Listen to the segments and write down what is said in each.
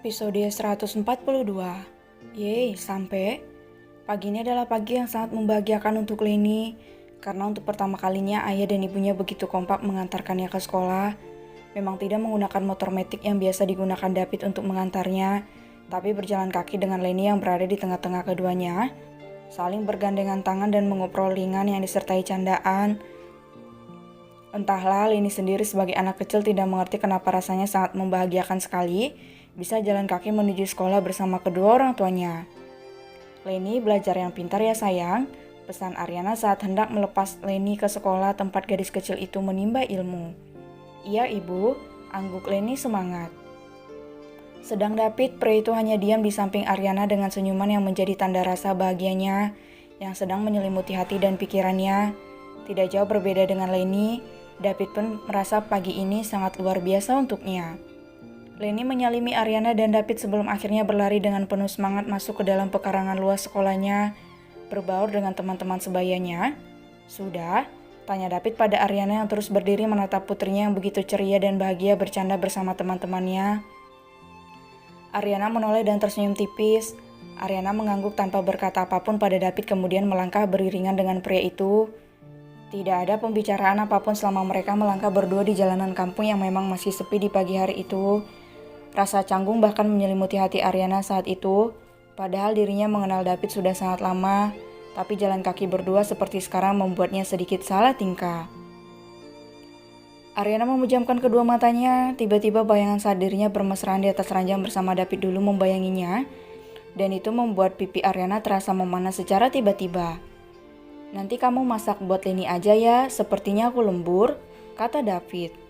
Episode 142. Yeay, sampai. Pagi ini adalah pagi yang sangat membahagiakan untuk Leni, karena untuk pertama kalinya ayah dan ibunya begitu kompak mengantarkannya ke sekolah. Memang tidak menggunakan motor metik yang biasa digunakan David untuk mengantarnya, tapi berjalan kaki dengan Leni yang berada di tengah-tengah keduanya, saling bergandengan tangan dan mengobrol ringan yang disertai candaan. Entahlah, Leni sendiri sebagai anak kecil tidak mengerti kenapa rasanya sangat membahagiakan sekali bisa jalan kaki menuju sekolah bersama kedua orang tuanya. Leni, belajar yang pintar ya sayang, pesan Ariana saat hendak melepas Leni ke sekolah tempat gadis kecil itu menimba ilmu. Iya ibu, angguk Leni semangat. Sedang David, pria itu hanya diam di samping Ariana dengan senyuman yang menjadi tanda rasa bahagianya yang sedang menyelimuti hati dan pikirannya. Tidak jauh berbeda dengan Leni, David pun merasa pagi ini sangat luar biasa untuknya. Leni menyalimi Ariana dan David sebelum akhirnya berlari dengan penuh semangat masuk ke dalam pekarangan luas sekolahnya, berbaur dengan teman-teman sebayanya. Sudah? Tanya David pada Ariana yang terus berdiri menatap putrinya yang begitu ceria dan bahagia bercanda bersama teman-temannya. Ariana menoleh dan tersenyum tipis. Ariana mengangguk tanpa berkata apapun pada David kemudian melangkah beriringan dengan pria itu. Tidak ada pembicaraan apapun selama mereka melangkah berdua di jalanan kampung yang memang masih sepi di pagi hari itu. Rasa canggung bahkan menyelimuti hati Ariana saat itu, padahal dirinya mengenal David sudah sangat lama, tapi jalan kaki berdua seperti sekarang membuatnya sedikit salah tingkah. Ariana memejamkan kedua matanya, tiba-tiba bayangan saat dirinya bermesraan di atas ranjang bersama David dulu membayanginya, dan itu membuat pipi Ariana terasa memanas secara tiba-tiba. Nanti kamu masak buat Leni aja ya, sepertinya aku lembur, kata David.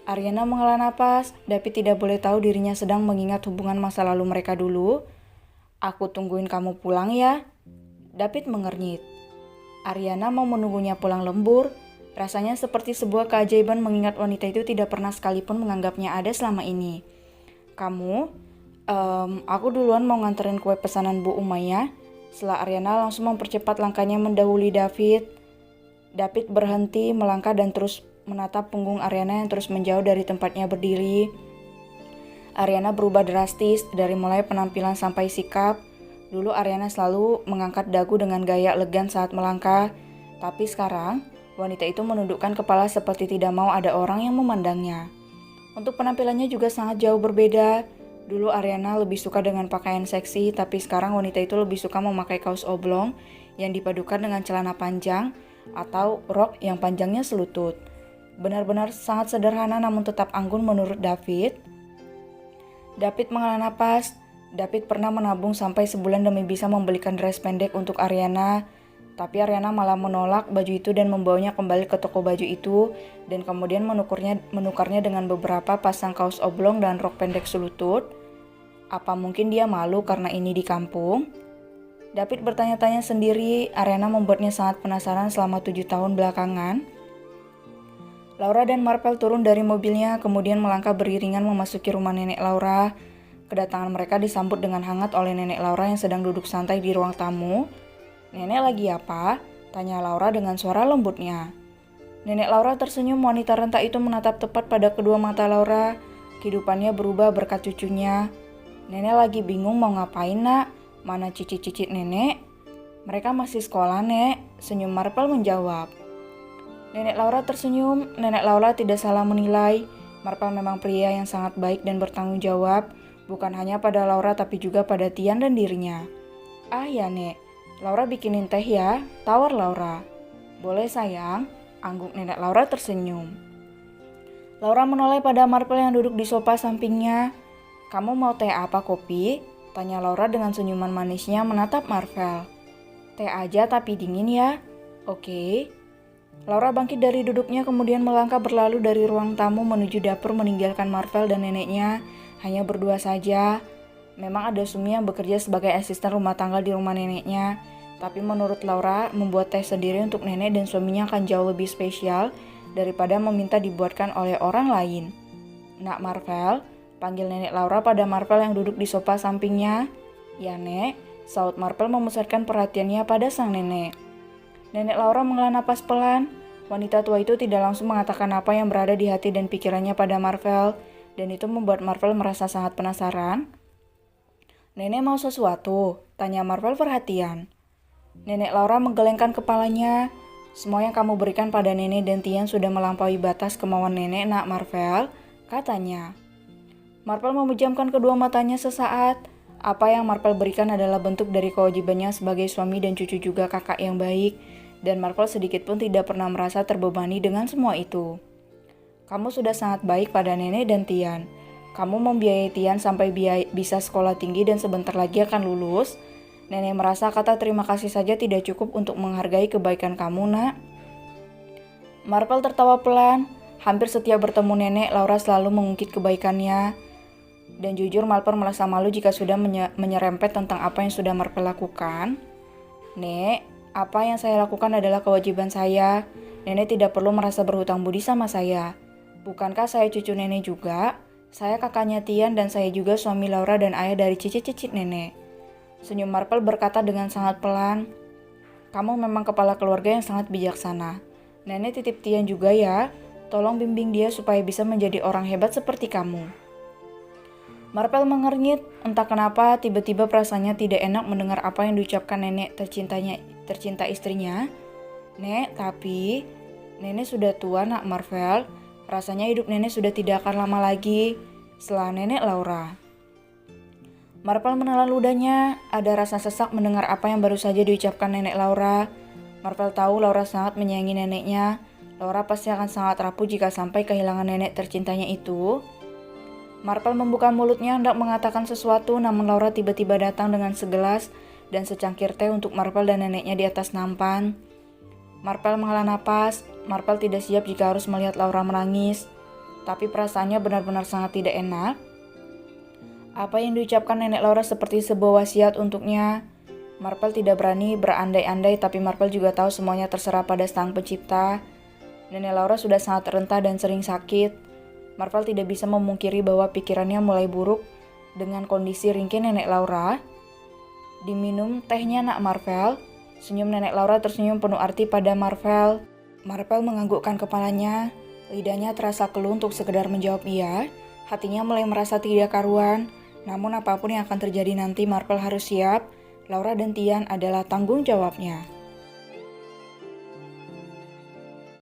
Ariana menghela napas, David tidak boleh tahu dirinya sedang mengingat hubungan masa lalu mereka dulu. Aku tungguin kamu pulang ya, David mengernyit. Ariana mau menunggunya pulang lembur, rasanya seperti sebuah keajaiban mengingat wanita itu tidak pernah sekalipun menganggapnya ada selama ini. Kamu, aku duluan mau nganterin kue pesanan Bu Umayyah. Setelah Ariana langsung mempercepat langkahnya mendahului David. David berhenti melangkah dan terus menatap punggung Ariana yang terus menjauh dari tempatnya berdiri. Ariana berubah drastis dari mulai penampilan sampai sikap. Dulu Ariana selalu mengangkat dagu dengan gaya elegan saat melangkah, tapi sekarang wanita itu menundukkan kepala seperti tidak mau ada orang yang memandangnya. Untuk penampilannya juga sangat jauh berbeda. Dulu Ariana lebih suka dengan pakaian seksi, tapi sekarang wanita itu lebih suka memakai kaos oblong yang dipadukan dengan celana panjang atau rok yang panjangnya selutut. Benar-benar sangat sederhana namun tetap anggun menurut David. David menghela napas. David pernah menabung sampai sebulan demi bisa membelikan dress pendek untuk Ariana. Tapi Ariana malah menolak baju itu dan membawanya kembali ke toko baju itu dan kemudian menukarnya dengan beberapa pasang kaos oblong dan rok pendek selutut. Apa mungkin dia malu karena ini di kampung? David bertanya-tanya sendiri. Ariana membuatnya sangat penasaran selama 7 tahun belakangan. Laura dan Marvel turun dari mobilnya, kemudian melangkah beriringan memasuki rumah nenek Laura. Kedatangan mereka disambut dengan hangat oleh nenek Laura yang sedang duduk santai di ruang tamu. Nenek lagi apa? Tanya Laura dengan suara lembutnya. Nenek Laura tersenyum, wanita renta itu menatap tepat pada kedua mata Laura. Kehidupannya berubah berkat cucunya. Nenek lagi bingung mau ngapain nak? Mana cicit-cicit nenek? Mereka masih sekolah nek, senyum Marvel menjawab. Nenek Laura tersenyum. Nenek Laura tidak salah menilai. Marvel memang pria yang sangat baik dan bertanggung jawab, bukan hanya pada Laura tapi juga pada Tian dan dirinya. Ah ya nek, Laura bikinin teh ya, tawar Laura. Boleh sayang, angguk nenek Laura tersenyum. Laura menoleh pada Marvel yang duduk di sofa sampingnya. Kamu mau teh apa kopi? Tanya Laura dengan senyuman manisnya menatap Marvel. Teh aja tapi dingin ya. Oke. Laura bangkit dari duduknya kemudian melangkah berlalu dari ruang tamu menuju dapur meninggalkan Marvel dan neneknya hanya berdua saja. Memang ada Sumi yang bekerja sebagai asisten rumah tangga di rumah neneknya, tapi menurut Laura membuat teh sendiri untuk nenek dan suaminya akan jauh lebih spesial daripada meminta dibuatkan oleh orang lain. Nak Marvel, panggil nenek Laura pada Marvel yang duduk di sofa sampingnya. Ya nek, saut Marvel memusatkan perhatiannya pada sang nenek. Nenek Laura menghela napas pelan. Wanita tua itu tidak langsung mengatakan apa yang berada di hati dan pikirannya pada Marvel, dan itu membuat Marvel merasa sangat penasaran. Nenek mau sesuatu? Tanya Marvel perhatian. Nenek Laura menggelengkan kepalanya. Semua yang kamu berikan pada nenek dan Tian sudah melampaui batas kemauan nenek, nak Marvel, katanya. Marvel memejamkan kedua matanya sesaat. Apa yang Marvel berikan adalah bentuk dari kewajibannya sebagai suami dan cucu juga kakak yang baik. Dan Marvel sedikit pun tidak pernah merasa terbebani dengan semua itu. Kamu sudah sangat baik pada nenek dan Tian. Kamu membiayai Tian sampai bisa sekolah tinggi dan sebentar lagi akan lulus. Nenek merasa kata terima kasih saja tidak cukup untuk menghargai kebaikan kamu, nak. Marvel tertawa pelan. Hampir setiap bertemu nenek, Laura selalu mengungkit kebaikannya. Dan jujur Marvel merasa malu jika sudah menyerempet tentang apa yang sudah Marvel lakukan. Nek, apa yang saya lakukan adalah kewajiban saya. Nenek tidak perlu merasa berhutang budi sama saya. Bukankah saya cucu nenek juga? Saya kakaknya Tian dan saya juga suami Laura dan ayah dari cicit-cicit nenek. Senyum Marvel berkata dengan sangat pelan. Kamu memang kepala keluarga yang sangat bijaksana. Nenek titip Tian juga ya. Tolong bimbing dia supaya bisa menjadi orang hebat seperti kamu. Marvel mengernyit. Entah kenapa tiba-tiba perasaannya tidak enak mendengar apa yang diucapkan nenek tercinta istrinya. Nek, tapi nenek sudah tua, nak Marvel. Rasanya hidup nenek sudah tidak akan lama lagi setelah nenek Laura. Marvel menelan ludahnya. Ada rasa sesak mendengar apa yang baru saja diucapkan nenek Laura. Marvel tahu Laura sangat menyayangi neneknya. Laura pasti akan sangat rapuh jika sampai kehilangan nenek tercintanya itu. Marvel membuka mulutnya hendak mengatakan sesuatu, namun Laura tiba-tiba datang dengan segelas dan secangkir teh untuk Marvel dan neneknya di atas nampan. Marvel menghela napas. Marvel tidak siap jika harus melihat Laura menangis. Tapi perasaannya benar-benar sangat tidak enak. Apa yang diucapkan nenek Laura seperti sebuah wasiat untuknya. Marvel tidak berani berandai-andai, tapi Marvel juga tahu semuanya terserah pada Sang Pencipta. Nenek Laura sudah sangat renta dan sering sakit. Marvel tidak bisa memungkiri bahwa pikirannya mulai buruk dengan kondisi ringkih nenek Laura. Diminum tehnya, nak Marvel. Senyum nenek Laura tersenyum penuh arti pada Marvel. Marvel menganggukkan kepalanya. Lidahnya terasa keluh untuk sekedar menjawab iya. Hatinya mulai merasa tidak karuan. Namun apapun yang akan terjadi nanti, Marvel harus siap. Laura dan Tian adalah tanggung jawabnya.